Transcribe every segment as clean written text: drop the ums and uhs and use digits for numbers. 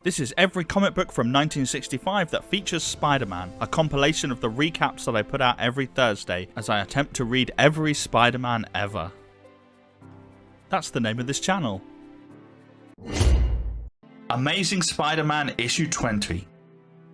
This is every comic book from 1965 that features Spider-Man, a compilation of the recaps that I put out every Thursday as I attempt to read every Spider-Man ever. That's the name of this channel. Amazing Spider-Man issue 20.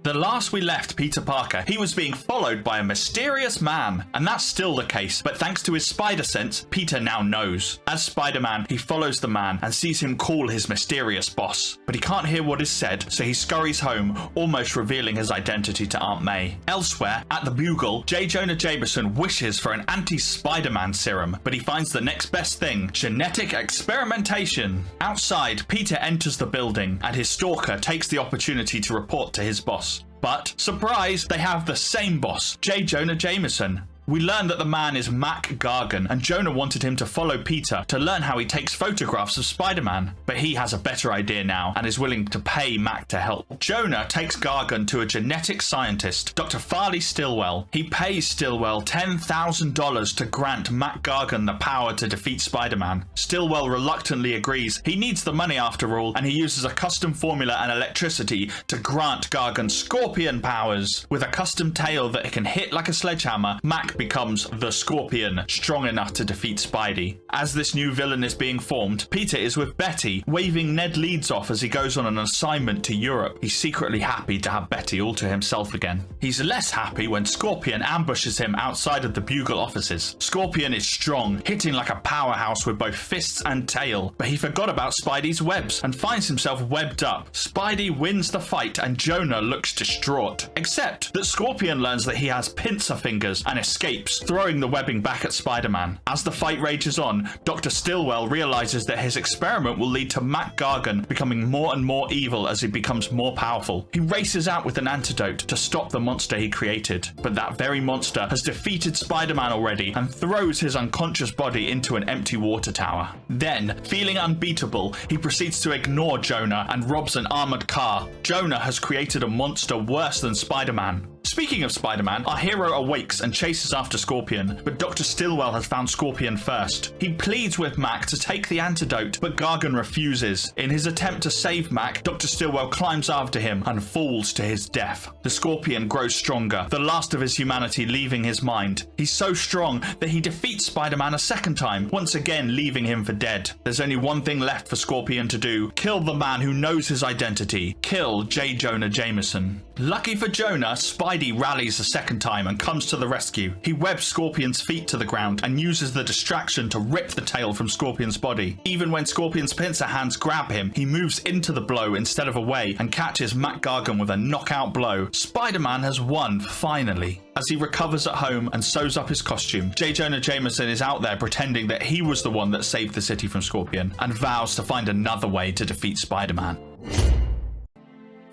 The last we left Peter Parker, he was being followed by a mysterious man, and that's still the case, but thanks to his spider sense, Peter now knows. As Spider-Man, he follows the man and sees him call his mysterious boss, but he can't hear what is said, so he scurries home, almost revealing his identity to Aunt May. Elsewhere, at the Bugle, J. Jonah Jameson wishes for an anti-Spider-Man serum, but he finds the next best thing, genetic experimentation. Outside, Peter enters the building, and his stalker takes the opportunity to report to his boss. But, surprise, they have the same boss, J. Jonah Jameson. We learn that the man is Mac Gargan, and Jonah wanted him to follow Peter to learn how he takes photographs of Spider-Man. But he has a better idea now, and is willing to pay Mac to help. Jonah takes Gargan to a genetic scientist, Dr. Farley Stillwell. He pays Stillwell $10,000 to grant Mac Gargan the power to defeat Spider-Man. Stillwell reluctantly agrees. He needs the money after all, and he uses a custom formula and electricity to grant Gargan scorpion powers. With a custom tail that it can hit like a sledgehammer, Mac becomes the Scorpion, strong enough to defeat Spidey. As this new villain is being formed, Peter is with Betty, waving Ned Leeds off as he goes on an assignment to Europe. He's secretly happy to have Betty all to himself again. He's less happy when Scorpion ambushes him outside of the Bugle offices. Scorpion is strong, hitting like a powerhouse with both fists and tail, but he forgot about Spidey's webs and finds himself webbed up. Spidey wins the fight and Jonah looks distraught, except that Scorpion learns that he has pincer fingers and escapes, throwing the webbing back at Spider-Man. As the fight rages on, Dr. Stillwell realizes that his experiment will lead to Mac Gargan becoming more and more evil as he becomes more powerful. He races out with an antidote to stop the monster he created, but that very monster has defeated Spider-Man already and throws his unconscious body into an empty water tower. Then, feeling unbeatable, he proceeds to ignore Jonah and robs an armored car. Jonah has created a monster worse than Spider-Man. Speaking of Spider-Man, our hero awakes and chases after Scorpion, but Dr. Stillwell has found Scorpion first. He pleads with Mac to take the antidote, but Gargan refuses. In his attempt to save Mac, Dr. Stillwell climbs after him and falls to his death. The Scorpion grows stronger, the last of his humanity leaving his mind. He's so strong that he defeats Spider-Man a second time, once again leaving him for dead. There's only one thing left for Scorpion to do: kill the man who knows his identity. Kill J. Jonah Jameson. Lucky for Jonah, Spidey rallies a second time and comes to the rescue. He webs Scorpion's feet to the ground and uses the distraction to rip the tail from Scorpion's body. Even when Scorpion's pincer hands grab him, he moves into the blow instead of away and catches Mac Gargan with a knockout blow. Spider-Man has won, finally. As he recovers at home and sews up his costume, J. Jonah Jameson is out there pretending that he was the one that saved the city from Scorpion and vows to find another way to defeat Spider-Man.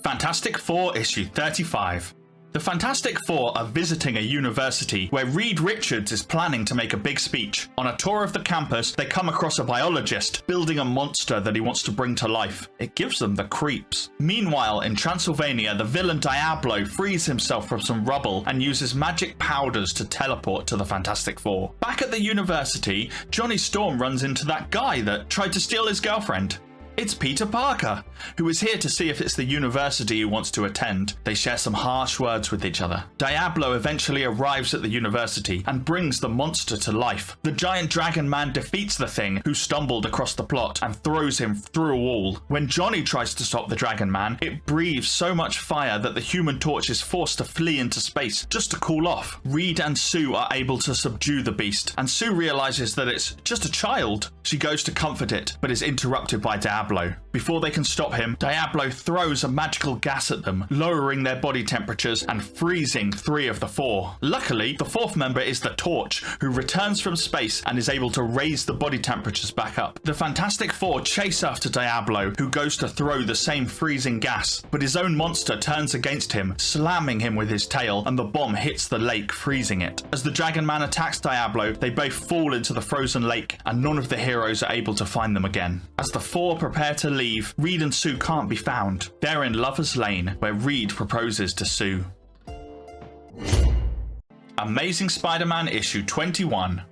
Fantastic Four issue 35. The Fantastic Four are visiting a university where Reed Richards is planning to make a big speech. On a tour of the campus, they come across a biologist building a monster that he wants to bring to life. It gives them the creeps. Meanwhile, in Transylvania, the villain Diablo frees himself from some rubble and uses magic powders to teleport to the Fantastic Four. Back at the university, Johnny Storm runs into that guy that tried to steal his girlfriend. It's Peter Parker, who is here to see if it's the university he wants to attend. They share some harsh words with each other. Diablo eventually arrives at the university and brings the monster to life. The giant dragon man defeats the thing, who stumbled across the plot, and throws him through a wall. When Johnny tries to stop the dragon man, it breathes so much fire that the Human Torch is forced to flee into space just to cool off. Reed and Sue are able to subdue the beast, and Sue realizes that it's just a child. She goes to comfort it, but is interrupted by Diablo. Before they can stop him, Diablo throws a magical gas at them, lowering their body temperatures and freezing 3 of the 4. Luckily, the 4th member is the Torch, who returns from space and is able to raise the body temperatures back up. The Fantastic Four chase after Diablo, who goes to throw the same freezing gas, but his own monster turns against him, slamming him with his tail, and the bomb hits the lake, freezing it. As the Dragon Man attacks Diablo, they both fall into the frozen lake, and none of the heroes are able to find them again. As the 4 prepare to leave, Reed and Sue can't be found. They're in Lover's Lane, where Reed proposes to Sue. Amazing Spider-Man issue 21.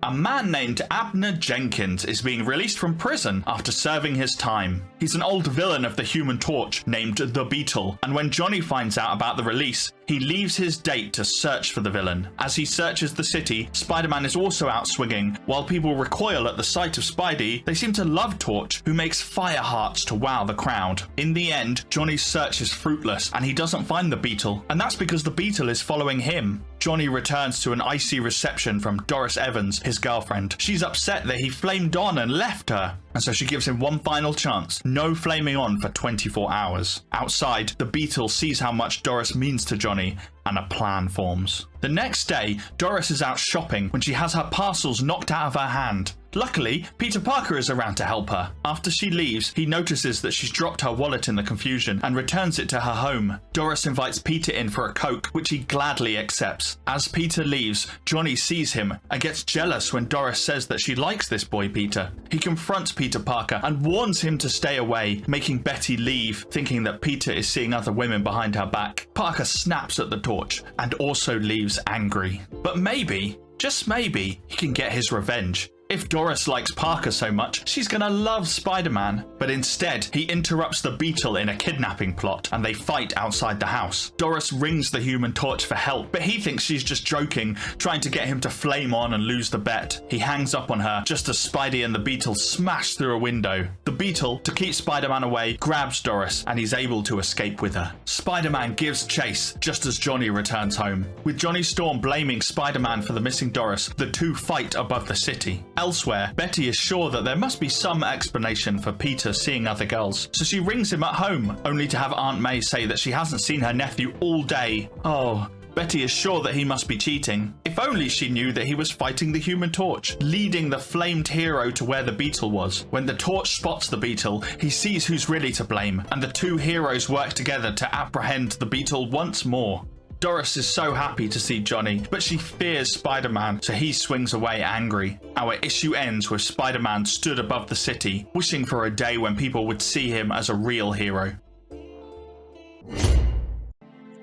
A man named Abner Jenkins is being released from prison after serving his time. He's an old villain of the Human Torch named the Beetle, and when Johnny finds out about the release, he leaves his date to search for the villain. As he searches the city, Spider-Man is also out swinging. While people recoil at the sight of Spidey, they seem to love Torch, who makes fire hearts to wow the crowd. In the end, Johnny's search is fruitless, and he doesn't find the Beetle, and that's because the Beetle is following him. Johnny returns to an icy reception from Doris Evans, his girlfriend. She's upset that he flamed on and left her, and so she gives him one final chance. No flaming on for 24 hours. Outside, the Beetle sees how much Doris means to Johnny, and a plan forms. The next day, Doris is out shopping when she has her parcels knocked out of her hand. Luckily, Peter Parker is around to help her. After she leaves, he notices that she's dropped her wallet in the confusion and returns it to her home. Doris invites Peter in for a Coke, which he gladly accepts. As Peter leaves, Johnny sees him and gets jealous when Doris says that she likes this boy Peter. He confronts Peter Parker and warns him to stay away, making Betty leave, thinking that Peter is seeing other women behind her back. Parker snaps at the torch and also leaves angry. But maybe, just maybe, he can get his revenge. If Doris likes Parker so much, she's gonna love Spider-Man. But instead, he interrupts the Beetle in a kidnapping plot, and they fight outside the house. Doris rings the Human Torch for help, but he thinks she's just joking, trying to get him to flame on and lose the bet. He hangs up on her just as Spidey and the Beetle smash through a window. The Beetle, to keep Spider-Man away, grabs Doris, and he's able to escape with her. Spider-Man gives chase just as Johnny returns home. With Johnny Storm blaming Spider-Man for the missing Doris, the two fight above the city. Elsewhere, Betty is sure that there must be some explanation for Peter seeing other girls, so she rings him at home, only to have Aunt May say that she hasn't seen her nephew all day. Oh, Betty is sure that he must be cheating. If only she knew that he was fighting the Human Torch, leading the flamed hero to where the Beetle was. When the Torch spots the Beetle, he sees who's really to blame, and the two heroes work together to apprehend the Beetle once more. Doris is so happy to see Johnny, but she fears Spider-Man, so he swings away angry. Our issue ends with Spider-Man stood above the city, wishing for a day when people would see him as a real hero.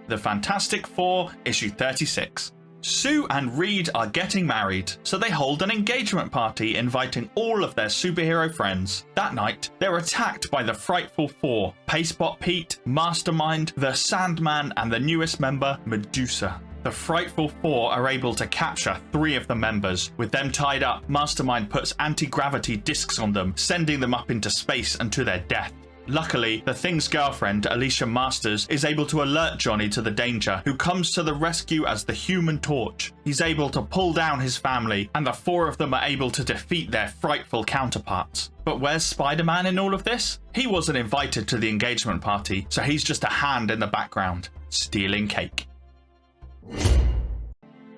The Fantastic Four, issue 36. Sue and Reed are getting married, so they hold an engagement party inviting all of their superhero friends. That night, they're attacked by the Frightful Four, Pacebot Pete, Mastermind, the Sandman, and the newest member, Medusa. The Frightful Four are able to capture 3 of the members. With them tied up, Mastermind puts anti-gravity discs on them, sending them up into space and to their death. Luckily, the Thing's girlfriend, Alicia Masters, is able to alert Johnny to the danger, who comes to the rescue as the Human Torch. He's able to pull down his family, and the 4 of them are able to defeat their frightful counterparts. But where's Spider-Man in all of this? He wasn't invited to the engagement party, so he's just a hand in the background, stealing cake.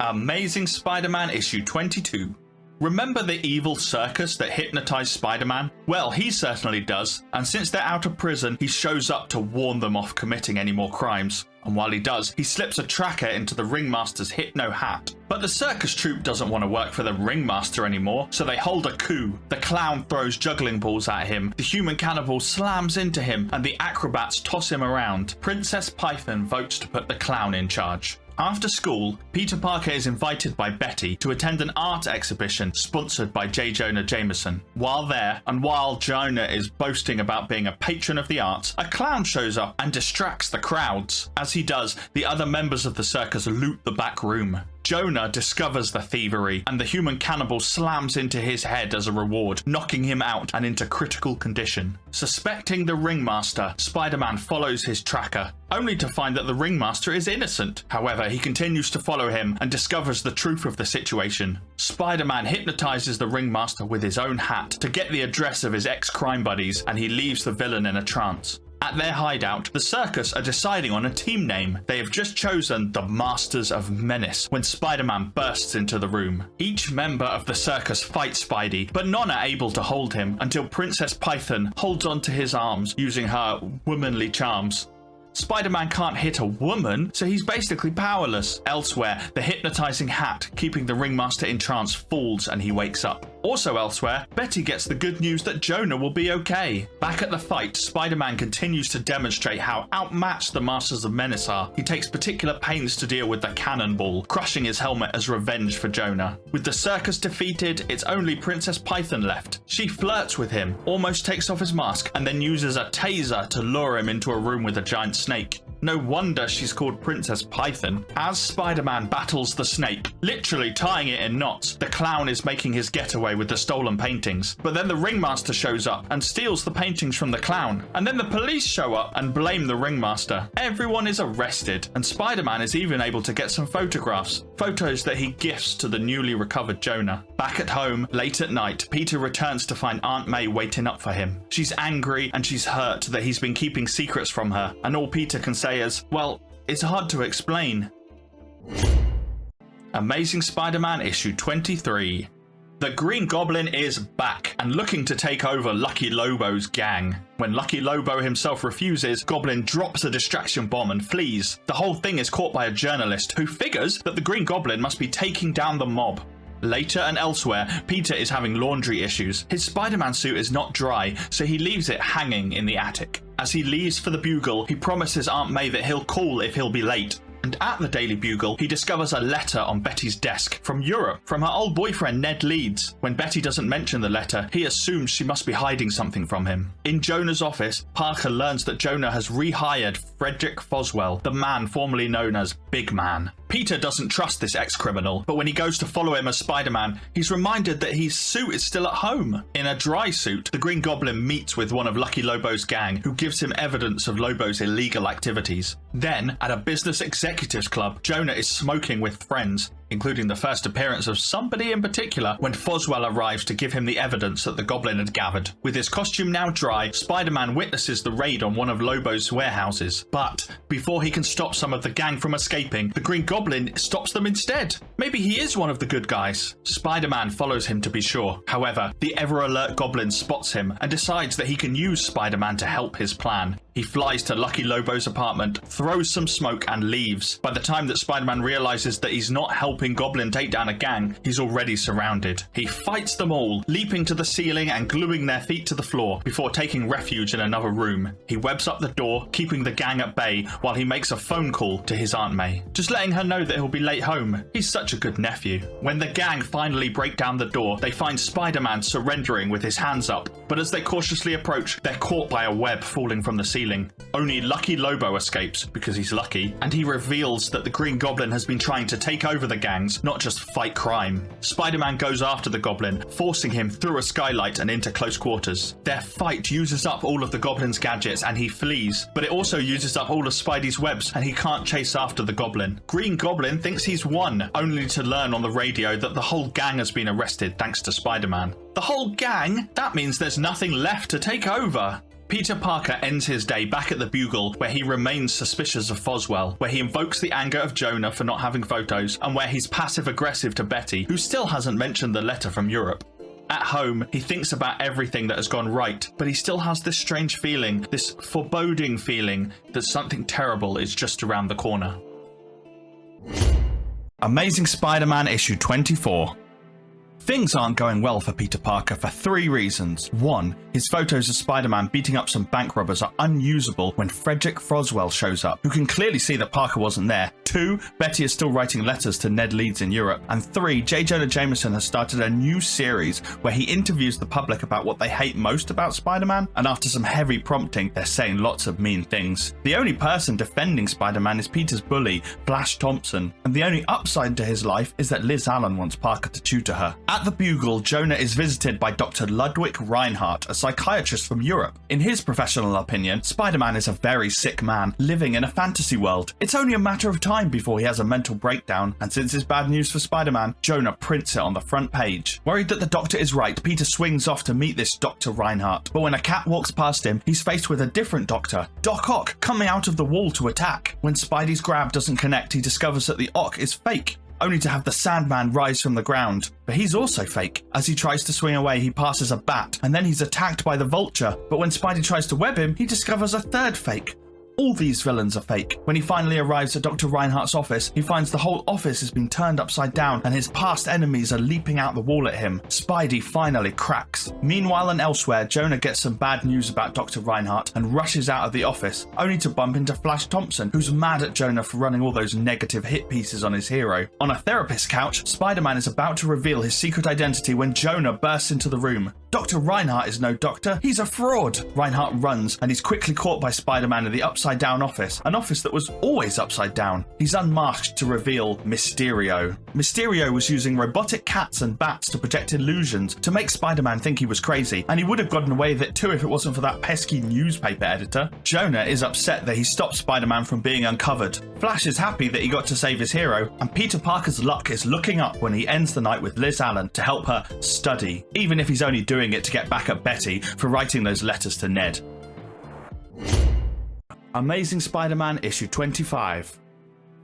Amazing Spider-Man issue 22. Remember the evil circus that hypnotized Spider-Man? Well, he certainly does, and since they're out of prison, he shows up to warn them off committing any more crimes. And while he does, he slips a tracker into the ringmaster's hypno hat. But the circus troupe doesn't want to work for the ringmaster anymore, so they hold a coup. The clown throws juggling balls at him, the human cannibal slams into him, and the acrobats toss him around. Princess Python votes to put the clown in charge. After school, Peter Parker is invited by Betty to attend an art exhibition sponsored by J. Jonah Jameson. While there, and while Jonah is boasting about being a patron of the arts, a clown shows up and distracts the crowds. As he does, the other members of the circus loot the back room. Jonah discovers the thievery, and the human cannibal slams into his head as a reward, knocking him out and into critical condition. Suspecting the ringmaster, Spider-Man follows his tracker, only to find that the ringmaster is innocent. However, he continues to follow him and discovers the truth of the situation. Spider-Man hypnotizes the ringmaster with his own hat to get the address of his ex-crime buddies, and he leaves the villain in a trance. At their hideout, the circus are deciding on a team name. They have just chosen the Masters of Menace when Spider-Man bursts into the room. Each member of the circus fights Spidey, but none are able to hold him until Princess Python holds onto his arms using her womanly charms. Spider-Man can't hit a woman, so he's basically powerless. Elsewhere, the hypnotizing hat keeping the ringmaster in trance falls and he wakes up. Also elsewhere, Betty gets the good news that Jonah will be okay. Back at the fight, Spider-Man continues to demonstrate how outmatched the Masters of Menace are. He takes particular pains to deal with the cannonball, crushing his helmet as revenge for Jonah. With the circus defeated, it's only Princess Python left. She flirts with him, almost takes off his mask, and then uses a taser to lure him into a room with a giant snake. No wonder she's called Princess Python. As Spider-Man battles the snake, literally tying it in knots, the clown is making his getaway with the stolen paintings. But then the ringmaster shows up and steals the paintings from the clown. And then the police show up and blame the ringmaster. Everyone is arrested, and Spider-Man is even able to get some photographs. Photos that he gifts to the newly recovered Jonah. Back at home, late at night, Peter returns to find Aunt May waiting up for him. She's angry and she's hurt that he's been keeping secrets from her, and all Peter can say is, well, it's hard to explain. Amazing Spider-Man issue 23. The Green Goblin is back and looking to take over Lucky Lobo's gang. When Lucky Lobo himself refuses, Goblin drops a distraction bomb and flees. The whole thing is caught by a journalist who figures that the Green Goblin must be taking down the mob. Later and elsewhere, Peter is having laundry issues. His Spider-Man suit is not dry, so he leaves it hanging in the attic. As he leaves for the Bugle, he promises Aunt May that he'll call if he'll be late. And at the Daily Bugle, he discovers a letter on Betty's desk from Europe, from her old boyfriend Ned Leeds. When Betty doesn't mention the letter, he assumes she must be hiding something from him. In Jonah's office, Parker learns that Jonah has rehired Frederick Foswell, the man formerly known as Big Man. Peter doesn't trust this ex-criminal, but when he goes to follow him as Spider-Man, he's reminded that his suit is still at home. In a dry suit, the Green Goblin meets with one of Lucky Lobo's gang, who gives him evidence of Lobo's illegal activities. Then, at a business executives club, Jonah is smoking with friends, including the first appearance of somebody in particular, when Foswell arrives to give him the evidence that the Goblin had gathered. With his costume now dry, Spider-Man witnesses the raid on one of Lobo's warehouses. But before he can stop some of the gang from escaping, the Green Goblin stops them instead. Maybe he is one of the good guys. Spider-Man follows him to be sure. However, the ever-alert Goblin spots him and decides that he can use Spider-Man to help his plan. He flies to Lucky Lobo's apartment, throws some smoke and leaves. By the time that Spider-Man realizes that he's not helping Goblin take down a gang, he's already surrounded. He fights them all, leaping to the ceiling and gluing their feet to the floor before taking refuge in another room. He webs up the door, keeping the gang at bay while he makes a phone call to his Aunt May, just letting her know that he'll be late home. He's such a good nephew. When the gang finally break down the door, they find Spider-Man surrendering with his hands up, but as they cautiously approach, they're caught by a web falling from the ceiling. Only Lucky Lobo escapes, because he's lucky, and he reveals that the Green Goblin has been trying to take over the gangs, not just fight crime. Spider-Man goes after the Goblin, forcing him through a skylight and into close quarters. Their fight uses up all of the Goblin's gadgets and he flees, but it also uses up all of Spidey's webs and he can't chase after the Goblin. Green Goblin thinks he's won, only to learn on the radio that the whole gang has been arrested thanks to Spider-Man. The whole gang? That means there's nothing left to take over. Peter Parker ends his day back at the Bugle, where he remains suspicious of Foswell, where he invokes the anger of Jonah for not having photos, and where he's passive-aggressive to Betty, who still hasn't mentioned the letter from Europe. At home, he thinks about everything that has gone right, but he still has this strange feeling, this foreboding feeling, that something terrible is just around the corner. Amazing Spider-Man issue 24. Things aren't going well for Peter Parker for 3 reasons. 1. His photos of Spider-Man beating up some bank robbers are unusable when Frederick Foswell shows up, who can clearly see that Parker wasn't there. 2. Betty is still writing letters to Ned Leeds in Europe. And 3. J. Jonah Jameson has started a new series where he interviews the public about what they hate most about Spider-Man, and after some heavy prompting, they're saying lots of mean things. The only person defending Spider-Man is Peter's bully, Flash Thompson, and the only upside to his life is that Liz Allen wants Parker to tutor her. At the Bugle, Jonah is visited by Dr. Ludwig Reinhardt, a psychiatrist from Europe. In his professional opinion, Spider-Man is a very sick man living in a fantasy world. It's only a matter of time before he has a mental breakdown, and since it's bad news for Spider-Man, Jonah prints it on the front page. Worried that the doctor is right, Peter swings off to meet this Dr. Reinhardt, but when a cat walks past him, he's faced with a different doctor, Doc Ock, coming out of the wall to attack. When Spidey's grab doesn't connect, he discovers that the Ock is fake, only to have the Sandman rise from the ground. But he's also fake. As he tries to swing away, he passes a bat, and then he's attacked by the Vulture. But when Spidey tries to web him, he discovers a third fake. All these villains are fake. When he finally arrives at Dr. Reinhardt's office, he finds the whole office has been turned upside down and his past enemies are leaping out the wall at him. Spidey finally cracks. Meanwhile and elsewhere, Jonah gets some bad news about Dr. Reinhardt and rushes out of the office, only to bump into Flash Thompson, who's mad at Jonah for running all those negative hit pieces on his hero. On a therapist's couch, Spider-Man is about to reveal his secret identity when Jonah bursts into the room. Dr. Reinhardt is no doctor, he's a fraud! Reinhardt runs, and he's quickly caught by Spider-Man in the upside-down office, an office that was always upside down. He's unmasked to reveal Mysterio. Mysterio was using robotic cats and bats to project illusions to make Spider-Man think he was crazy, and he would have gotten away with it too if it wasn't for that pesky newspaper editor. Jonah is upset that he stopped Spider-Man from being uncovered. Flash is happy that he got to save his hero, and Peter Parker's luck is looking up when he ends the night with Liz Allen to help her study, even if he's only doing it to get back at Betty for writing those letters to Ned. Amazing Spider-Man issue 25.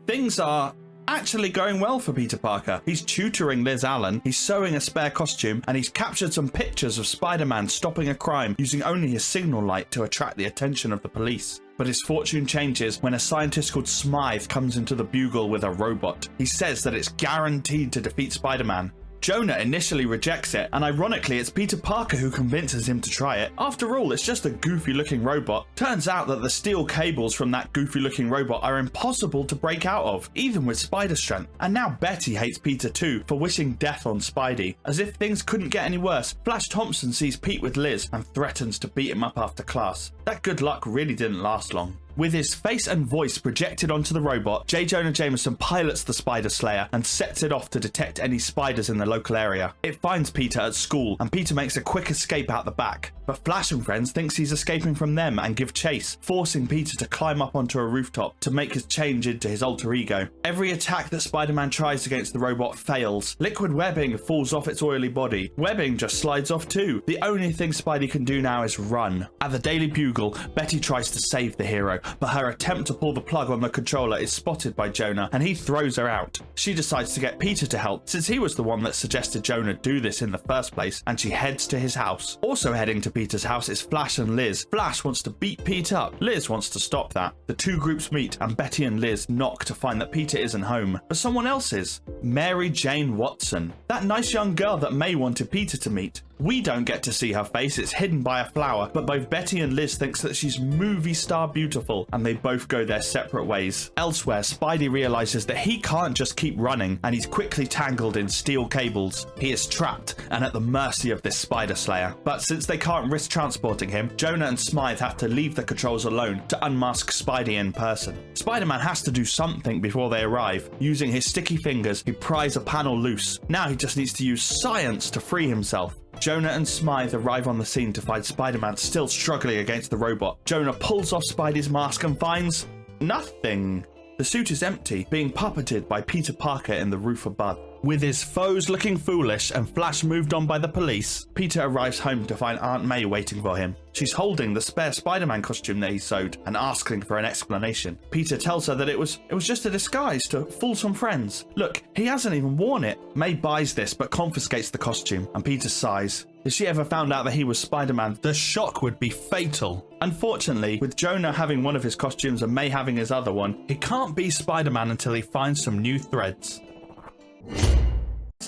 Things are actually going well for Peter Parker. He's tutoring Liz Allen, he's sewing a spare costume, and he's captured some pictures of Spider-Man stopping a crime using only his signal light to attract the attention of the police. But his fortune changes when a scientist called Smythe comes into the Bugle with a robot. He says that it's guaranteed to defeat Spider-Man. Jonah initially rejects it, and ironically it's Peter Parker who convinces him to try it. After all, it's just a goofy looking robot. Turns out that the steel cables from that goofy looking robot are impossible to break out of, even with spider strength. And now Betty hates Peter too for wishing death on Spidey. As if things couldn't get any worse, Flash Thompson sees Pete with Liz and threatens to beat him up after class. That good luck really didn't last long. With his face and voice projected onto the robot, J. Jonah Jameson pilots the Spider Slayer and sets it off to detect any spiders in the local area. It finds Peter at school, and Peter makes a quick escape out the back. But Flash and friends thinks he's escaping from them and give chase, forcing Peter to climb up onto a rooftop to make his change into his alter ego. Every attack that Spider-Man tries against the robot fails. Liquid webbing falls off its oily body. Webbing just slides off too. The only thing Spidey can do now is run. At the Daily Bugle, Betty tries to save the hero, but her attempt to pull the plug on the controller is spotted by Jonah, and he throws her out. She decides to get Peter to help, since he was the one that suggested Jonah do this in the first place, and she heads to his house. Also heading to Peter's house is Flash and Liz. Flash wants to beat Pete up. Liz wants to stop that. The two groups meet, and Betty and Liz knock to find that Peter isn't home, but someone else is. Mary Jane Watson. That nice young girl that May wanted Peter to meet. We don't get to see her face, it's hidden by a flower, but both Betty and Liz thinks that she's movie star beautiful, and they both go their separate ways. Elsewhere, Spidey realizes that he can't just keep running, and he's quickly tangled in steel cables. He is trapped and at the mercy of this Spider Slayer. But since they can't risk transporting him, Jonah and Smythe have to leave the controls alone to unmask Spidey in person. Spider-Man has to do something before they arrive. Using his sticky fingers, he pries a panel loose. Now he just needs to use science to free himself. Jonah and Smythe arrive on the scene to find Spider-Man still struggling against the robot. Jonah pulls off Spidey's mask and finds nothing. The suit is empty, being puppeted by Peter Parker in the roof above. With his foes looking foolish and Flash moved on by the police, Peter arrives home to find Aunt May waiting for him. She's holding the spare Spider-Man costume that he sewed and asking for an explanation. Peter tells her that it was just a disguise to fool some friends. Look, he hasn't even worn it. May buys this but confiscates the costume, and Peter sighs. If she ever found out that he was Spider-Man, the shock would be fatal. Unfortunately, with Jonah having one of his costumes and May having his other one, he can't be Spider-Man until he finds some new threads.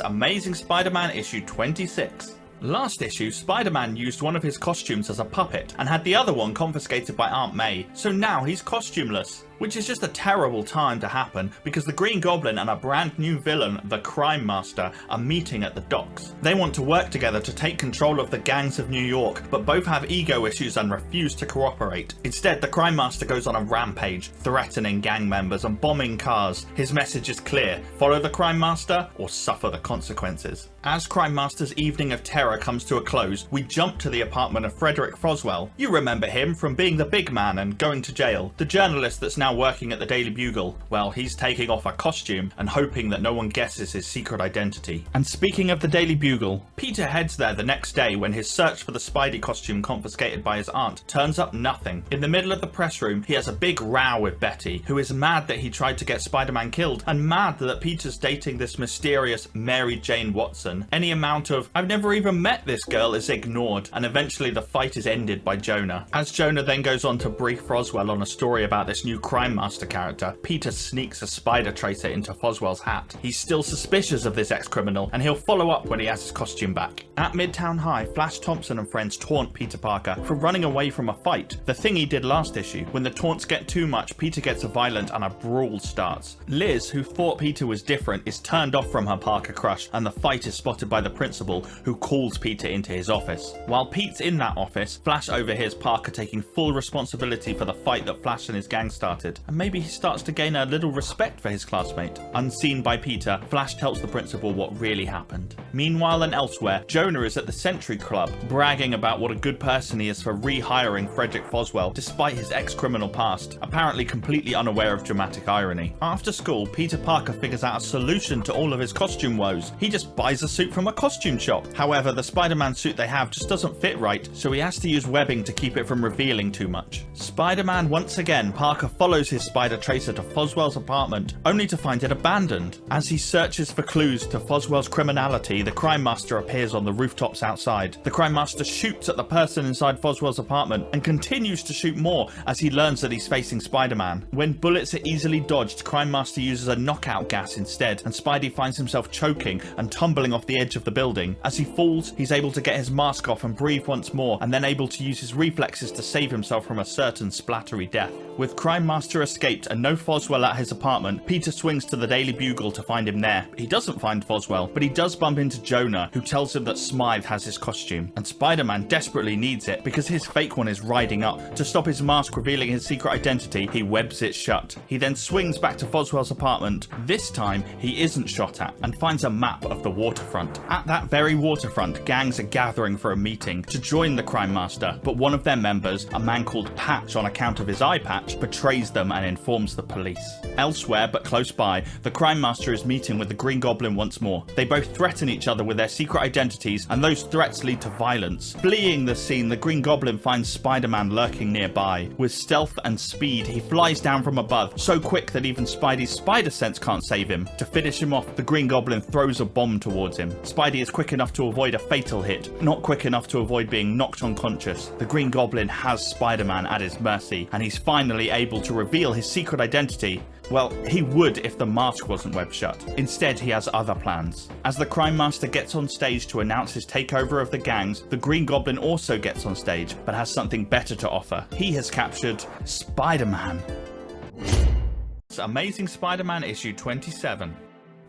Amazing Spider-Man issue 26. Last issue, Spider-Man used one of his costumes as a puppet and had the other one confiscated by Aunt May, so now he's costumeless. Which is just a terrible time to happen because the Green Goblin and a brand new villain, the Crime Master, are meeting at the docks. They want to work together to take control of the gangs of New York, but both have ego issues and refuse to cooperate. Instead, the Crime Master goes on a rampage, threatening gang members and bombing cars. His message is clear: follow the Crime Master or suffer the consequences. As Crime Master's evening of terror comes to a close, we jump to the apartment of Frederick Froswell. You remember him from being the big man and going to jail, the journalist that's now now working at the Daily Bugle. Well, he's taking off a costume and hoping that no one guesses his secret identity. And speaking of the Daily Bugle, Peter heads there the next day when his search for the Spidey costume confiscated by his aunt turns up nothing. In the middle of the press room, he has a big row with Betty, who is mad that he tried to get Spider-Man killed and mad that Peter's dating this mysterious Mary Jane Watson. Any amount of "I've never even met this girl" is ignored, and eventually the fight is ended by Jonah. As Jonah then goes on to brief Foswell on a story about this new Crime Master character, Peter sneaks a spider tracer into Foswell's hat. He's still suspicious of this ex-criminal, and he'll follow up when he has his costume back. At Midtown High, Flash Thompson and friends taunt Peter Parker for running away from a fight, the thing he did last issue. When the taunts get too much, Peter gets violent and a brawl starts. Liz, who thought Peter was different, is turned off from her Parker crush, and the fight is spotted by the principal, who calls Peter into his office. While Pete's in that office, Flash overhears Parker taking full responsibility for the fight that Flash and his gang started, and maybe he starts to gain a little respect for his classmate. Unseen by Peter, Flash tells the principal what really happened. Meanwhile and elsewhere, Jonah is at the Century Club, bragging about what a good person he is for rehiring Frederick Foswell despite his ex-criminal past, apparently completely unaware of dramatic irony. After school, Peter Parker figures out a solution to all of his costume woes. He just buys a suit from a costume shop. However, the Spider-Man suit they have just doesn't fit right, so he has to use webbing to keep it from revealing too much. Spider-Man once again, Parker follows his spider tracer to Foswell's apartment, only to find it abandoned. As he searches for clues to Foswell's criminality, the Crime Master appears on the rooftops outside. The Crime Master shoots at the person inside Foswell's apartment and continues to shoot more as he learns that he's facing Spider-Man. When bullets are easily dodged, Crime Master uses a knockout gas instead, and Spidey finds himself choking and tumbling off the edge of the building. As he falls, he's able to get his mask off and breathe once more, and then able to use his reflexes to save himself from a certain splattery death. With Crime Master escaped and no Foswell at his apartment, Peter swings to the Daily Bugle to find him there. He doesn't find Foswell, but he does bump into Jonah, who tells him that Smythe has his costume, and Spider-Man desperately needs it because his fake one is riding up. To stop his mask revealing his secret identity, he webs it shut. He then swings back to Foswell's apartment. This time, he isn't shot at, and finds a map of the waterfront. At that very waterfront, gangs are gathering for a meeting to join the Crime Master, but one of their members, a man called Patch on account of his eye patch, betrays them and informs the police. Elsewhere, but close by, the Crime Master is meeting with the Green Goblin once more. They both threaten each other with their secret identities, and those threats lead to violence. Fleeing the scene, the Green Goblin finds Spider-Man lurking nearby. With stealth and speed, he flies down from above, so quick that even Spidey's spider sense can't save him. To finish him off, the Green Goblin throws a bomb towards him. Spidey is quick enough to avoid a fatal hit, not quick enough to avoid being knocked unconscious. The Green Goblin has Spider-Man at his mercy, and he's finally able to reveal his secret identity. Well, he would if the mask wasn't webbed shut. Instead, he has other plans. As the Crime Master gets on stage to announce his takeover of the gangs, the Green Goblin also gets on stage, but has something better to offer. He has captured Spider-Man. Amazing Spider-Man issue 27.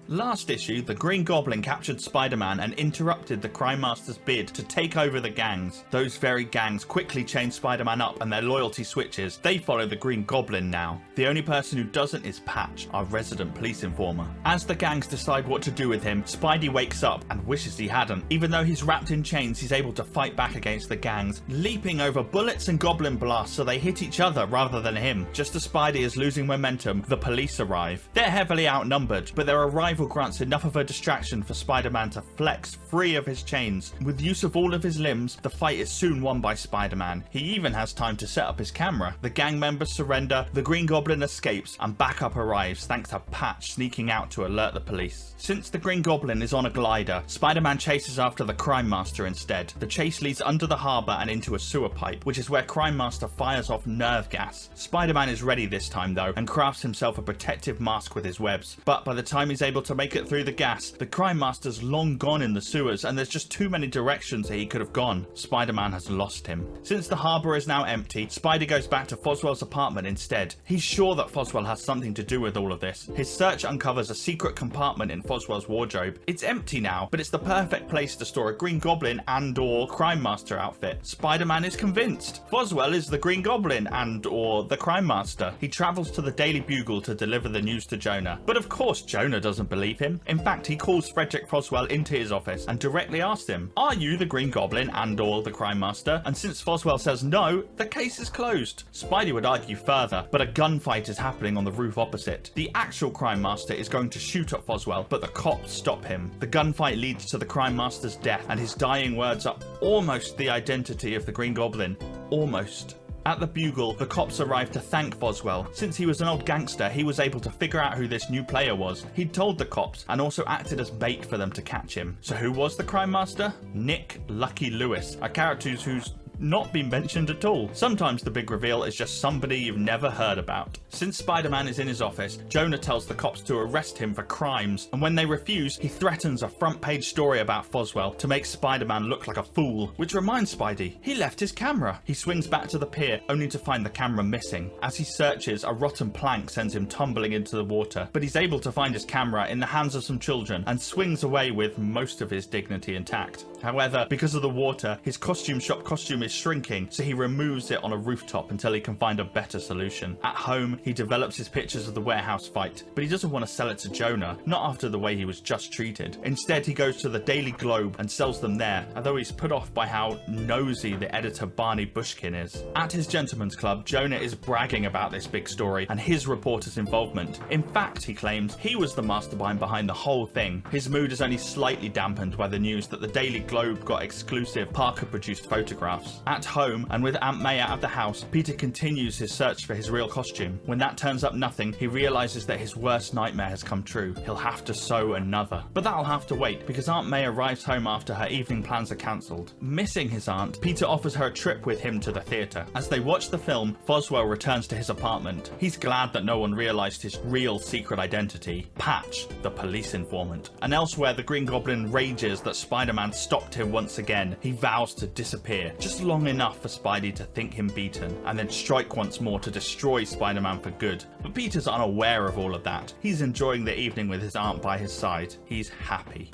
Last issue, the Green Goblin captured Spider-Man and interrupted the Crime Master's bid to take over the gangs. Those very gangs quickly chain Spider-Man up and their loyalty switches. They follow the Green Goblin now. The only person who doesn't is Patch, our resident police informer. As the gangs decide what to do with him, Spidey wakes up and wishes he hadn't. Even though he's wrapped in chains, he's able to fight back against the gangs, leaping over bullets and goblin blasts so they hit each other rather than him. Just as Spidey is losing momentum, the police arrive. They're heavily outnumbered, but their arrival grants enough of a distraction for Spider-Man to flex free of his chains. With use of all of his limbs, the fight is soon won by Spider-Man. He even has time to set up his camera. The gang members surrender, the Green Goblin escapes, and backup arrives thanks to Patch sneaking out to alert the police. Since the Green Goblin is on a glider, Spider-Man chases after the Crime Master instead. The chase leads under the harbour and into a sewer pipe, which is where Crime Master fires off nerve gas. Spider-Man is ready this time though, and crafts himself a protective mask with his webs. But by the time he's able to make it through the gas, the Crime Master's long gone in the sewers, and there's just too many directions that he could have gone. Spider-Man has lost him. Since the harbour is now empty, Spidey goes back to Foswell's apartment instead. He's sure that Foswell has something to do with all of this. His search uncovers a secret compartment in Foswell's wardrobe. It's empty now, but it's the perfect place to store a Green Goblin and/or Crime Master outfit. Spider-Man is convinced. Foswell is the Green Goblin and/or the Crime Master. He travels to the Daily Bugle to deliver the news to Jonah. But of course Jonah doesn't believe believe him. In fact, he calls Frederick Foswell into his office and directly asks him, "Are you the Green Goblin and/or the Crime Master?" And since Foswell says no, the case is closed. Spidey would argue further, but a gunfight is happening on the roof opposite. The actual Crime Master is going to shoot at Foswell, but the cops stop him. The gunfight leads to the Crime Master's death, and his dying words are almost the identity of the Green Goblin. Almost. At the Bugle, the cops arrived to thank Foswell. Since he was an old gangster, he was able to figure out who this new player was. He'd told the cops, and also acted as bait for them to catch him. So who was the Crime Master? Nick Lucky Lewis, a character who's not been mentioned at all. Sometimes the big reveal is just somebody you've never heard about. Since Spider-Man is in his office, Jonah tells the cops to arrest him for crimes, and when they refuse, he threatens a front-page story about Foswell to make Spider-Man look like a fool. Which reminds Spidey, he left his camera. He swings back to the pier, only to find the camera missing. As he searches, a rotten plank sends him tumbling into the water, but he's able to find his camera in the hands of some children and swings away with most of his dignity intact. However, because of the water, his costume shop costume is shrinking, so he removes it on a rooftop until he can find a better solution. At home, he develops his pictures of the warehouse fight, but he doesn't want to sell it to Jonah, not after the way he was just treated. Instead, he goes to the Daily Globe and sells them there, although he's put off by how nosy the editor Barney Bushkin is. At his gentleman's club, Jonah is bragging about this big story and his reporter's involvement. In fact, he claims he was the mastermind behind the whole thing. His mood is only slightly dampened by the news that the Daily Globe got exclusive Parker-produced photographs. At home, and with Aunt May out of the house, Peter continues his search for his real costume. When that turns up nothing, he realizes that his worst nightmare has come true. He'll have to sew another. But that'll have to wait, because Aunt May arrives home after her evening plans are cancelled. Missing his aunt, Peter offers her a trip with him to the theatre. As they watch the film, Foswell returns to his apartment. He's glad that no one realized his real secret identity, Patch, the police informant. And elsewhere, the Green Goblin rages that Spider-Man stopped him once again. He vows to disappear, just long enough for Spidey to think him beaten, and then strike once more to destroy Spider-Man for good. But Peter's unaware of all of that. He's enjoying the evening with his aunt by his side. He's happy.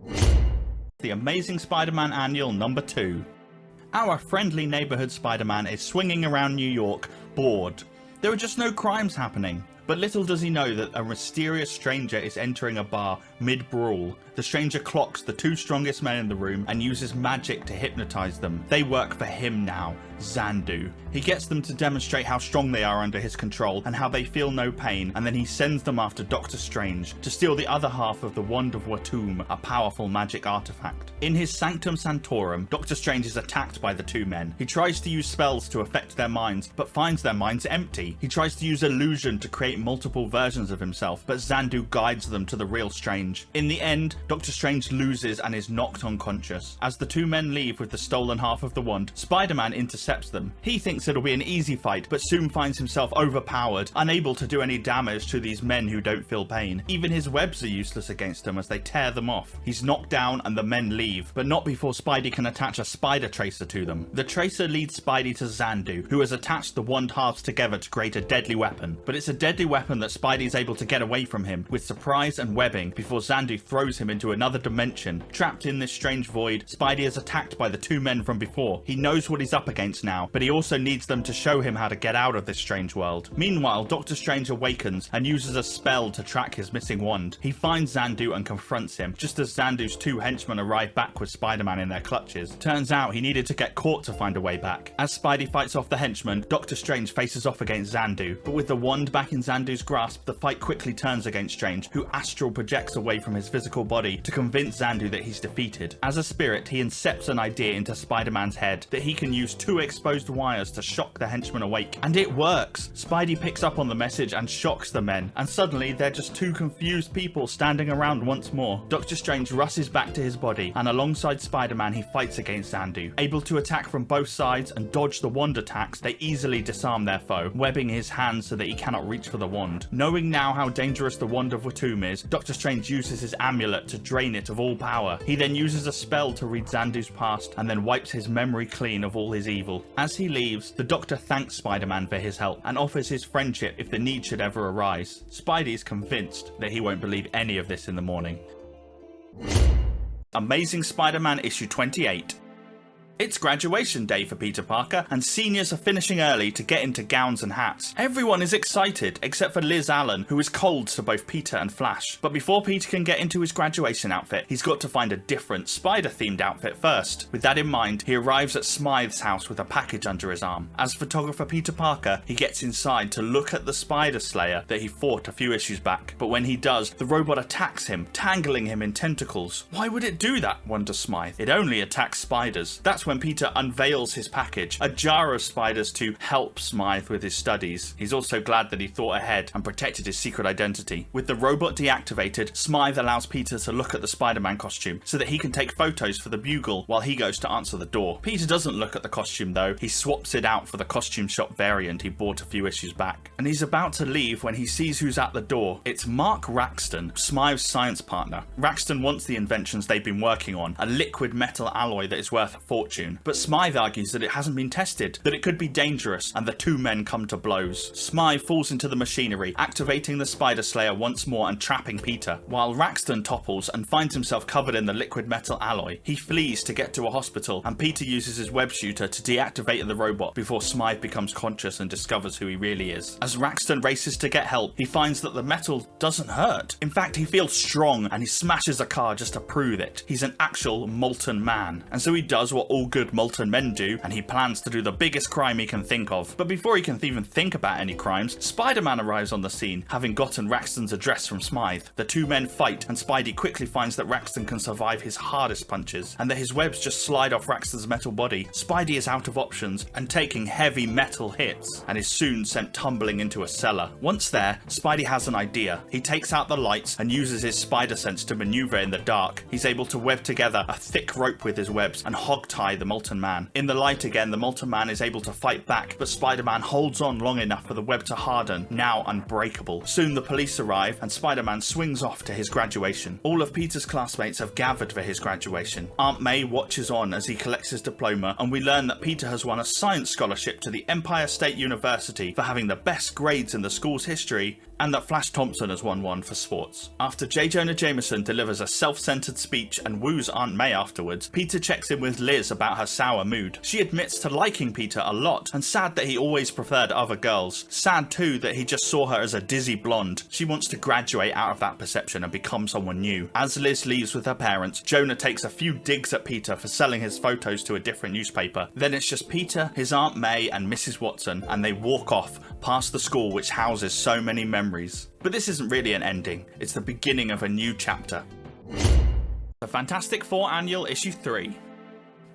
The Amazing Spider-Man Annual number 2. Our friendly neighborhood Spider-Man is swinging around New York, bored. There are just no crimes happening. But little does he know that a mysterious stranger is entering a bar mid-brawl. The stranger clocks the two strongest men in the room and uses magic to hypnotize them. They work for him now, Xandu. He gets them to demonstrate how strong they are under his control and how they feel no pain, and then he sends them after Doctor Strange to steal the other half of the Wand of Watum, a powerful magic artifact. In his Sanctum Sanctorum, Doctor Strange is attacked by the two men. He tries to use spells to affect their minds, but finds their minds empty. He tries to use illusion to create multiple versions of himself, but Xandu guides them to the real Strange. In the end, Doctor Strange loses and is knocked unconscious. As the two men leave with the stolen half of the wand, Spider-Man intercepts them. He thinks it'll be an easy fight, but soon finds himself overpowered, unable to do any damage to these men who don't feel pain. Even his webs are useless against him as they tear them off. He's knocked down and the men leave, but not before Spidey can attach a spider tracer to them. The tracer leads Spidey to Xandu, who has attached the wand halves together to create a deadly weapon. But it's a deadly weapon that Spidey is able to get away from him with surprise and webbing before Xandu throws him into another dimension. Trapped in this strange void, Spidey is attacked by the two men from before. He knows what he's up against now, but he also needs them to show him how to get out of this strange world. Meanwhile, Doctor Strange awakens and uses a spell to track his missing wand. He finds Xandu and confronts him, just as Xandu's two henchmen arrive back with Spider-Man in their clutches. Turns out he needed to get caught to find a way back. As Spidey fights off the henchmen, Doctor Strange faces off against Xandu, but with the wand back in Xandu's grasp, the fight quickly turns against Strange, who astral projects away from his physical body to convince Xandu that he's defeated. As a spirit, he incepts an idea into Spider-Man's head that he can use two exposed wires to shock the henchmen awake. And it works! Spidey picks up on the message and shocks the men, and suddenly they're just two confused people standing around once more. Doctor Strange rushes back to his body, and alongside Spider-Man he fights against Xandu. Able to attack from both sides and dodge the wand attacks, they easily disarm their foe, webbing his hands so that he cannot reach for the wand. Knowing now how dangerous the Wand of Watum is, Doctor Strange uses his amulet to drain it of all power. He then uses a spell to read Xandu's past and then wipes his memory clean of all his evil. As he leaves, the Doctor thanks Spider-Man for his help and offers his friendship if the need should ever arise. Spidey is convinced that he won't believe any of this in the morning. Amazing Spider-Man issue 28. It's graduation day for Peter Parker, and seniors are finishing early to get into gowns and hats. Everyone is excited, except for Liz Allen, who is cold to both Peter and Flash. But before Peter can get into his graduation outfit, he's got to find a different spider-themed outfit first. With that in mind, he arrives at Smythe's house with a package under his arm. As photographer Peter Parker, he gets inside to look at the Spider Slayer that he fought a few issues back. But when he does, the robot attacks him, tangling him in tentacles. Why would it do that, wonders Smythe. It only attacks spiders. That's when Peter unveils his package, a jar of spiders to help Smythe with his studies. He's also glad that he thought ahead and protected his secret identity. With the robot deactivated, Smythe allows Peter to look at the Spider-Man costume so that he can take photos for the bugle while he goes to answer the door. Peter doesn't look at the costume though, he swaps it out for the costume shop variant he bought a few issues back. And he's about to leave when he sees who's at the door. It's Mark Raxton, Smythe's science partner. Raxton wants the inventions they've been working on, a liquid metal alloy that is worth a fortune. But Smythe argues that it hasn't been tested, that it could be dangerous, and the two men come to blows. Smythe falls into the machinery, activating the Spider Slayer once more and trapping Peter. While Raxton topples and finds himself covered in the liquid metal alloy, he flees to get to a hospital, and Peter uses his web shooter to deactivate the robot before Smythe becomes conscious and discovers who he really is. As Raxton races to get help, he finds that the metal doesn't hurt. In fact, he feels strong, and he smashes a car just to prove it. He's an actual molten man. And so he does what all good molten men do, and he plans to do the biggest crime he can think of. But before he can even think about any crimes, Spider-Man arrives on the scene, having gotten Raxton's address from Smythe. The two men fight, and Spidey quickly finds that Raxton can survive his hardest punches, and that his webs just slide off Raxton's metal body. Spidey is out of options, and taking heavy metal hits, and is soon sent tumbling into a cellar. Once there, Spidey has an idea. He takes out the lights, and uses his spider sense to maneuver in the dark. He's able to web together a thick rope with his webs, and hog-tie the molten man. In the light again, the molten man is able to fight back, but Spider-Man holds on long enough for the web to harden, now unbreakable. Soon the police arrive, and Spider-Man swings off to his graduation. All of Peter's classmates have gathered for his graduation. Aunt May watches on as he collects his diploma, and we learn that Peter has won a science scholarship to the Empire State University for having the best grades in the school's history, and that Flash Thompson has won one for sports. After J. Jonah Jameson delivers a self-centered speech and woos Aunt May afterwards, Peter checks in with Liz about her sour mood. She admits to liking Peter a lot, and sad that he always preferred other girls. Sad too that he just saw her as a dizzy blonde. She wants to graduate out of that perception and become someone new. As Liz leaves with her parents, Jonah takes a few digs at Peter for selling his photos to a different newspaper. Then it's just Peter, his Aunt May, and Mrs. Watson, and they walk off past the school which houses so many memories. But this isn't really an ending, it's the beginning of a new chapter. The Fantastic Four Annual Issue 3.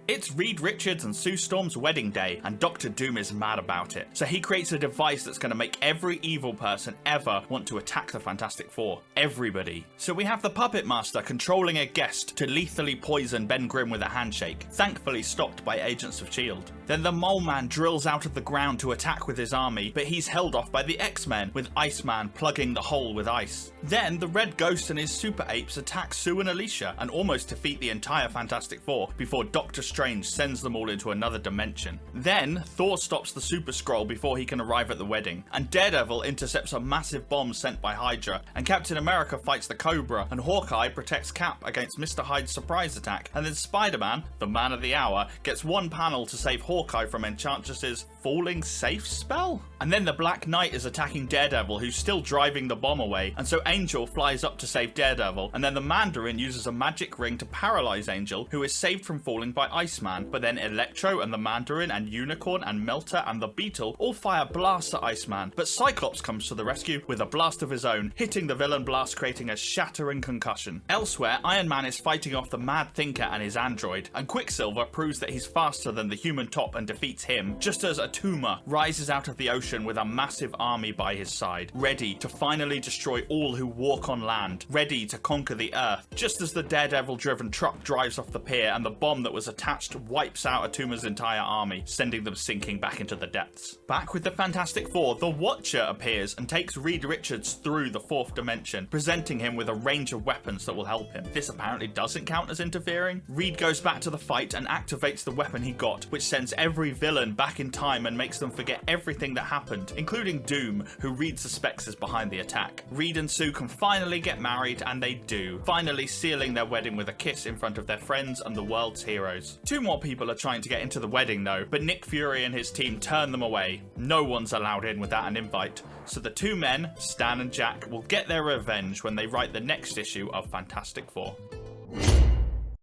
It's Reed Richards and Sue Storm's wedding day, and Dr. Doom is mad about it. So he creates a device that's going to make every evil person ever want to attack the Fantastic Four. Everybody. So we have the Puppet Master controlling a guest to lethally poison Ben Grimm with a handshake, thankfully stopped by Agents of S.H.I.E.L.D. Then the Mole Man drills out of the ground to attack with his army, but he's held off by the X-Men, with Iceman plugging the hole with ice. Then the Red Ghost and his Super Apes attack Sue and Alicia, and almost defeat the entire Fantastic Four before Doctor Strange sends them all into another dimension. Then Thor stops the Super Skrull before he can arrive at the wedding, and Daredevil intercepts a massive bomb sent by Hydra, and Captain America fights the Cobra, and Hawkeye protects Cap against Mr. Hyde's surprise attack, and then Spider-Man, the man of the hour, gets one panel to save Hawkeye from Enchantress's falling safe spell? And then the Black Knight is attacking Daredevil, who's still driving the bomb away, and so Angel flies up to save Daredevil, and then the Mandarin uses a magic ring to paralyze Angel, who is saved from falling by Iceman, but then Electro and the Mandarin and Unicorn and Melter and the Beetle all fire blasts at Iceman, but Cyclops comes to the rescue with a blast of his own, hitting the villain blast, creating a shattering concussion. Elsewhere, Iron Man is fighting off the Mad Thinker and his android, and Quicksilver proves that he's faster than the Human Top and defeats him, just as Atuma rises out of the ocean with a massive army by his side, ready to finally destroy all who walk on land, ready to conquer the Earth, just as the Daredevil-driven truck drives off the pier and the bomb that was attached wipes out Atuma's entire army, sending them sinking back into the depths. Back with the Fantastic Four, the Watcher appears and takes Reed Richards through the fourth dimension, presenting him with a range of weapons that will help him. This apparently doesn't count as interfering. Reed goes back to the fight and activates the weapon he got, which sends every villain back in time and makes them forget everything that happened, including Doom, who Reed suspects is behind the attack. Reed and Sue can finally get married, and they do, finally sealing their wedding with a kiss in front of their friends and the world's heroes. Two more people are trying to get into the wedding though, but Nick Fury and his team turn them away. No one's allowed in without an invite, so the two men, Stan and Jack, will get their revenge when they write the next issue of Fantastic Four.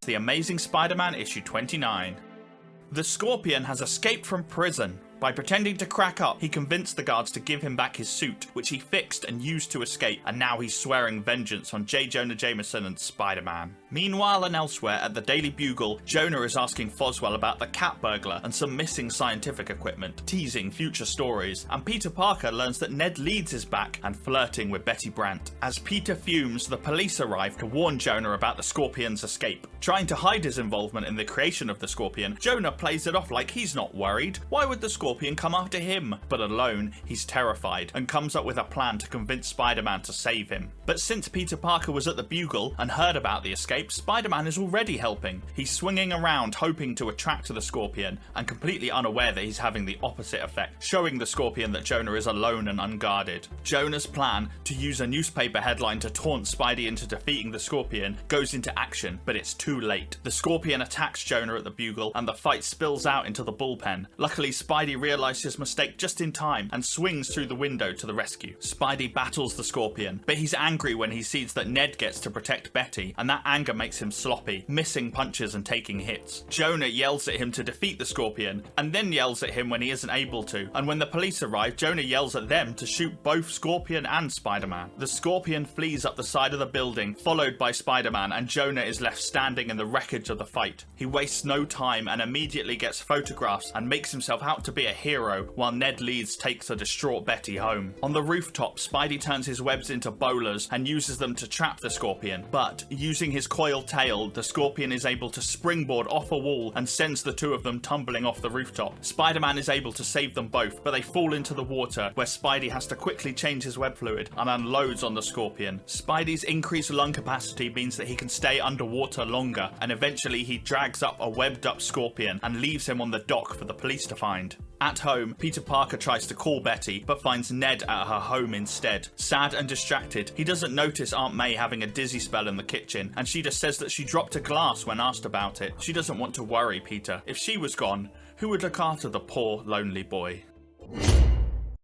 The Amazing Spider-Man issue 29. The Scorpion has escaped from prison. By pretending to crack up, he convinced the guards to give him back his suit, which he fixed and used to escape, and now he's swearing vengeance on J. Jonah Jameson and Spider-Man. Meanwhile and elsewhere at the Daily Bugle, Jonah is asking Foswell about the cat burglar and some missing scientific equipment, teasing future stories, and Peter Parker learns that Ned Leeds is back and flirting with Betty Brant. As Peter fumes, the police arrive to warn Jonah about the Scorpion's escape. Trying to hide his involvement in the creation of the Scorpion, Jonah plays it off like he's not worried. Why would the Scorpion come after him? But alone, he's terrified and comes up with a plan to convince Spider-Man to save him. But since Peter Parker was at the Bugle and heard about the escape, Spider-Man is already helping. He's swinging around hoping to attract the Scorpion and completely unaware that he's having the opposite effect, showing the Scorpion that Jonah is alone and unguarded. Jonah's plan to use a newspaper headline to taunt Spidey into defeating the Scorpion goes into action, but it's too late. The Scorpion attacks Jonah at the Bugle and the fight spills out into the bullpen. Luckily, Spidey realizes his mistake just in time and swings through the window to the rescue. Spidey battles the Scorpion, but he's angry when he sees that Ned gets to protect Betty, and that anger makes him sloppy, missing punches and taking hits. Jonah yells at him to defeat the Scorpion, and then yells at him when he isn't able to, and when the police arrive, Jonah yells at them to shoot both Scorpion and Spider-Man. The Scorpion flees up the side of the building, followed by Spider-Man, and Jonah is left standing in the wreckage of the fight. He wastes no time and immediately gets photographs and makes himself out to be a hero, while Ned Leeds takes a distraught Betty home. On the rooftop, Spidey turns his webs into bowlers and uses them to trap the Scorpion, but using his coiled tail, the Scorpion is able to springboard off a wall and sends the two of them tumbling off the rooftop. Spider-Man is able to save them both, but they fall into the water, where Spidey has to quickly change his web fluid and unloads on the Scorpion. Spidey's increased lung capacity means that he can stay underwater longer, and eventually he drags up a webbed up Scorpion and leaves him on the dock for the police to find. At home, Peter Parker tries to call Betty, but finds Ned at her home instead. Sad and distracted, he doesn't notice Aunt May having a dizzy spell in the kitchen, and she just says that she dropped a glass when asked about it. She doesn't want to worry Peter. If she was gone, who would look after the poor, lonely boy?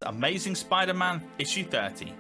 Amazing Spider-Man, issue 30.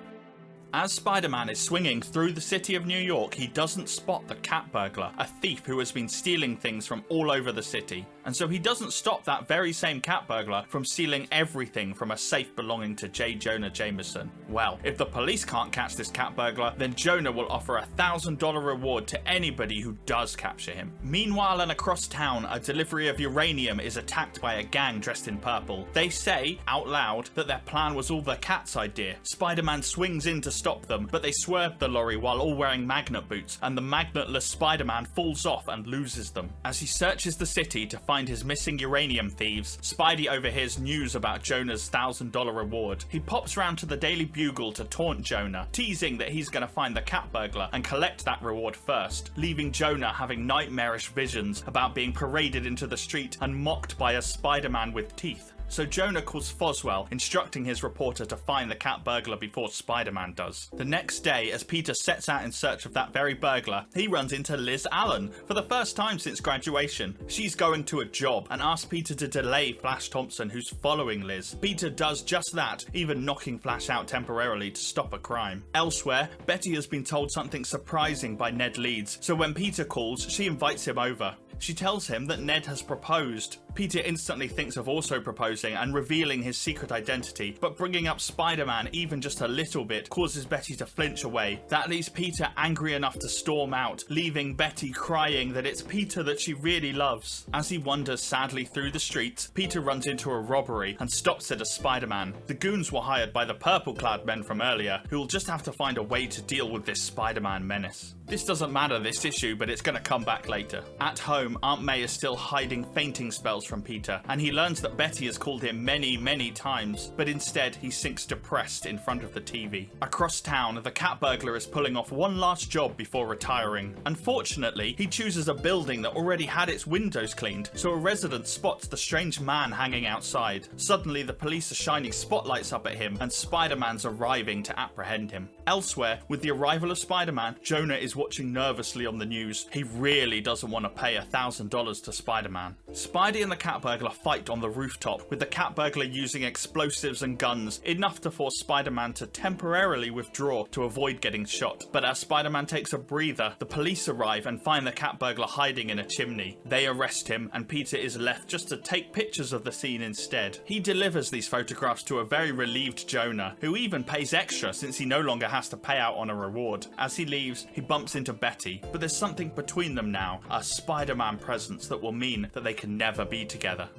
As Spider-Man is swinging through the city of New York, he doesn't spot the cat burglar, a thief who has been stealing things from all over the city. And so he doesn't stop that very same cat burglar from stealing everything from a safe belonging to J. Jonah Jameson. Well, if the police can't catch this cat burglar, then Jonah will offer a $1,000 reward to anybody who does capture him. Meanwhile and across town, a delivery of uranium is attacked by a gang dressed in purple. They say, out loud, that their plan was all the cat's idea. Spider-Man swings in to stop them, but they swerve the lorry while all wearing magnet boots, and the magnetless Spider-Man falls off and loses them. As he searches the city to find his missing uranium thieves, Spidey overhears news about Jonah's $1,000 reward. He pops round to the Daily Bugle to taunt Jonah, teasing that he's going to find the cat burglar and collect that reward first, leaving Jonah having nightmarish visions about being paraded into the street and mocked by a Spider-Man with teeth. So Jonah calls Foswell, instructing his reporter to find the cat burglar before Spider-Man does. The next day, as Peter sets out in search of that very burglar, he runs into Liz Allen for the first time since graduation. She's going to a job and asks Peter to delay Flash Thompson, who's following Liz. Peter does just that, even knocking Flash out temporarily to stop a crime. Elsewhere, Betty has been told something surprising by Ned Leeds, so when Peter calls, she invites him over. She tells him that Ned has proposed. Peter instantly thinks of also proposing and revealing his secret identity, but bringing up Spider-Man even just a little bit causes Betty to flinch away. That leaves Peter angry enough to storm out, leaving Betty crying that it's Peter that she really loves. As he wanders sadly through the streets, Peter runs into a robbery and stops it as Spider-Man. The goons were hired by the purple-clad men from earlier, who will just have to find a way to deal with this Spider-Man menace. This doesn't matter this issue, but it's going to come back later. At home, home, Aunt May is still hiding fainting spells from Peter, and he learns that Betty has called him many times, but instead he sinks depressed in front of the TV. Across town, the cat burglar is pulling off one last job before retiring. Unfortunately, he chooses a building that already had its windows cleaned, so a resident spots the strange man hanging outside. Suddenly, the police are shining spotlights up at him, and Spider-Man's arriving to apprehend him. Elsewhere, with the arrival of Spider-Man, Jonah is watching nervously on the news. He really doesn't want to pay $1,000 to Spider-Man. Spidey and the cat burglar fight on the rooftop, with the cat burglar using explosives and guns, enough to force Spider-Man to temporarily withdraw to avoid getting shot. But as Spider-Man takes a breather, the police arrive and find the cat burglar hiding in a chimney. They arrest him, and Peter is left just to take pictures of the scene instead. He delivers these photographs to a very relieved Jonah, who even pays extra since he no longer has to pay out on a reward. As he leaves, he bumps into Betty, but there's something between them now, a Spider-Man presence that will mean that they can never be together.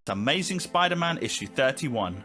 Amazing Spider-Man issue 31.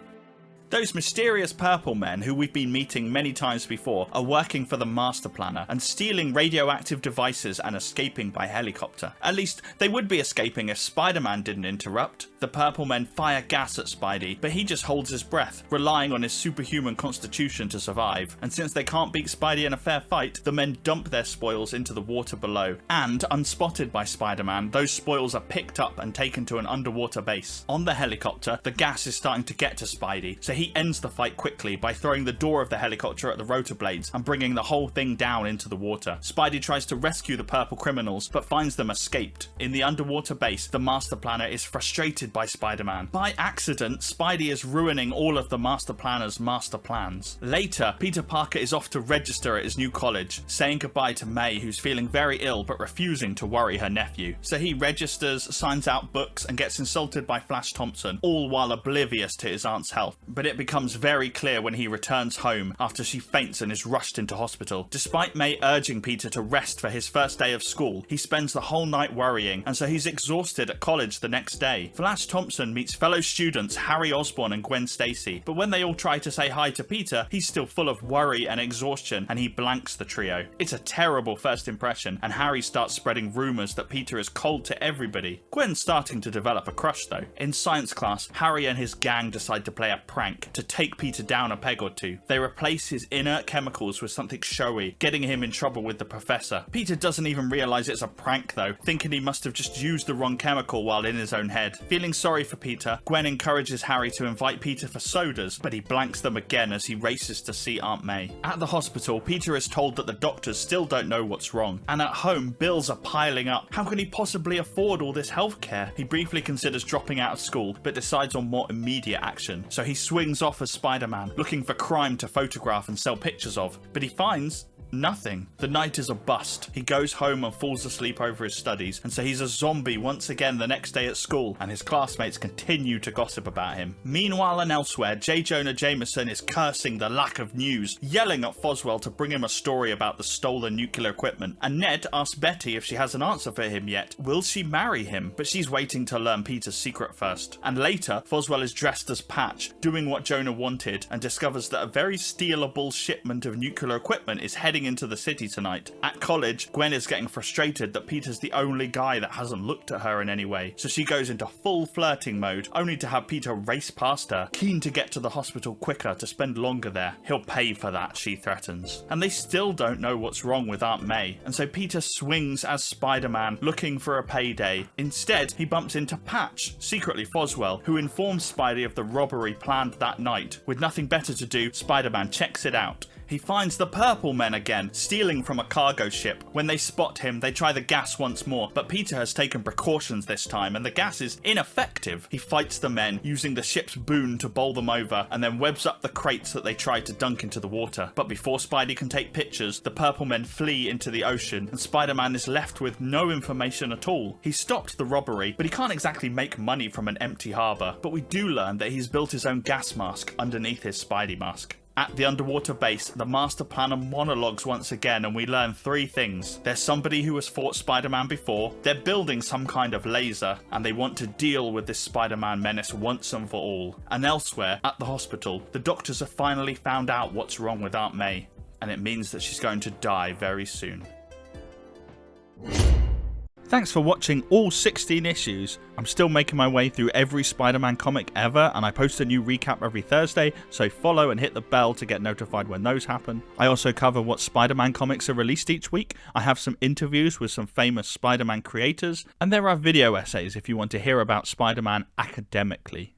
Those mysterious purple men who we've been meeting many times before are working for the Master Planner and stealing radioactive devices and escaping by helicopter. At least they would be escaping if Spider-Man didn't interrupt. The purple men fire gas at Spidey, but he just holds his breath, relying on his superhuman constitution to survive. And since they can't beat Spidey in a fair fight, the men dump their spoils into the water below. And, unspotted by Spider-Man, those spoils are picked up and taken to an underwater base. On the helicopter, the gas is starting to get to Spidey, so he ends the fight quickly by throwing the door of the helicopter at the rotor blades and bringing the whole thing down into the water. Spidey tries to rescue the purple criminals, but finds them escaped. In the underwater base, the Master Planner is frustrated by Spider-Man. By accident, Spidey is ruining all of the Master Planner's master plans. Later, Peter Parker is off to register at his new college, saying goodbye to May, who's feeling very ill but refusing to worry her nephew. So he registers, signs out books, and gets insulted by Flash Thompson, all while oblivious to his aunt's health. But it becomes very clear when he returns home after she faints and is rushed into hospital. Despite May urging Peter to rest for his first day of school, he spends the whole night worrying, and so he's exhausted at college the next day. Flash Thompson meets fellow students Harry Osborn and Gwen Stacy, but when they all try to say hi to Peter, he's still full of worry and exhaustion, and he blanks the trio. It's a terrible first impression, and Harry starts spreading rumours that Peter is cold to everybody. Gwen's starting to develop a crush though. In science class, Harry and his gang decide to play a prank to take Peter down a peg or two. They replace his inert chemicals with something showy, getting him in trouble with the professor. Peter doesn't even realise it's a prank though, thinking he must have just used the wrong chemical while in his own head. Feeling sorry for Peter, Gwen encourages Harry to invite Peter for sodas, but he blanks them again as he races to see Aunt May. At the hospital, Peter is told that the doctors still don't know what's wrong, and at home, bills are piling up. How can he possibly afford all this healthcare? He briefly considers dropping out of school, but decides on more immediate action. So he swings off as Spider-Man, looking for crime to photograph and sell pictures of, but he finds nothing. The night is a bust. He goes home and falls asleep over his studies, and so he's a zombie once again the next day at school, and his classmates continue to gossip about him. Meanwhile and elsewhere, J. Jonah Jameson is cursing the lack of news, yelling at Foswell to bring him a story about the stolen nuclear equipment, and Ned asks Betty if she has an answer for him yet. Will she marry him? But she's waiting to learn Peter's secret first. And later, Foswell is dressed as Patch, doing what Jonah wanted, and discovers that a very stealable shipment of nuclear equipment is heading into the city tonight. At college, Gwen is getting frustrated that Peter's the only guy that hasn't looked at her in any way, so she goes into full flirting mode, only to have Peter race past her, keen to get to the hospital quicker to spend longer there. He'll pay for that, she threatens. And they still don't know what's wrong with Aunt May, and so Peter swings as Spider-Man, looking for a payday. Instead, he bumps into Patch, secretly Foswell, who informs Spidey of the robbery planned that night. With nothing better to do, Spider-Man checks it out. He finds the purple men again, stealing from a cargo ship. When they spot him, they try the gas once more, but Peter has taken precautions this time, and the gas is ineffective. He fights the men, using the ship's boom to bowl them over, and then webs up the crates that they try to dunk into the water. But before Spidey can take pictures, the purple men flee into the ocean, and Spider-Man is left with no information at all. He stopped the robbery, but he can't exactly make money from an empty harbour. But we do learn that he's built his own gas mask underneath his Spidey mask. At the underwater base, the Master Planner monologues once again, and we learn three things. There's somebody who has fought Spider-Man before, they're building some kind of laser, and they want to deal with this Spider-Man menace once and for all. And elsewhere, at the hospital, the doctors have finally found out what's wrong with Aunt May, and it means that she's going to die very soon. Thanks for watching all 16 issues. I'm still making my way through every Spider-Man comic ever, and I post a new recap every Thursday, so follow and hit the bell to get notified when those happen. I also cover what Spider-Man comics are released each week. I have some interviews with some famous Spider-Man creators, and there are video essays if you want to hear about Spider-Man academically.